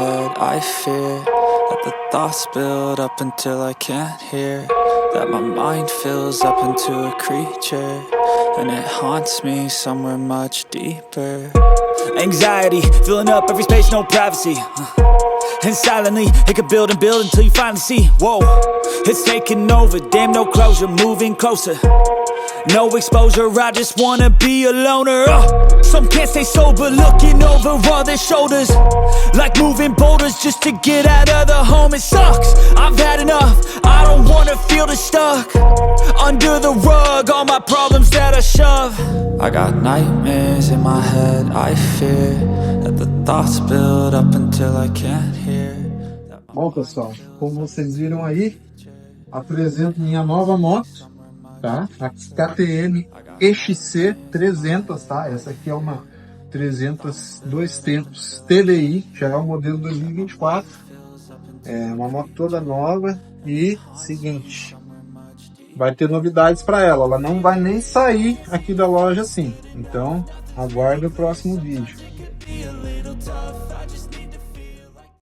head, I fear that the thoughts build up until I can't hear, that my mind fills up into a creature, and it haunts me somewhere much deeper. Anxiety, filling up every space, no privacy. And silently, it could build and build until you finally see, whoa, it's taking over, damn no closure, moving closer. No exposure, I just wanna be a loner. Some can't stay sober, looking over all their shoulders, like moving boulders just to get out of the home. It sucks, I've had enough, I don't wanna feel the stuck under the rug, all my problems that I shove. I got nightmares in my head, I fear that the thoughts build up until I can't hear. Bom, pessoal, como vocês viram aí, apresento minha nova moto, tá? A KTM XC 300, tá? Essa aqui é uma 300 dois tempos TDI, já é o modelo 2024. É uma moto toda nova e seguinte, vai ter novidades para ela. Ela não vai nem sair aqui da loja assim. Então, aguarde o próximo vídeo.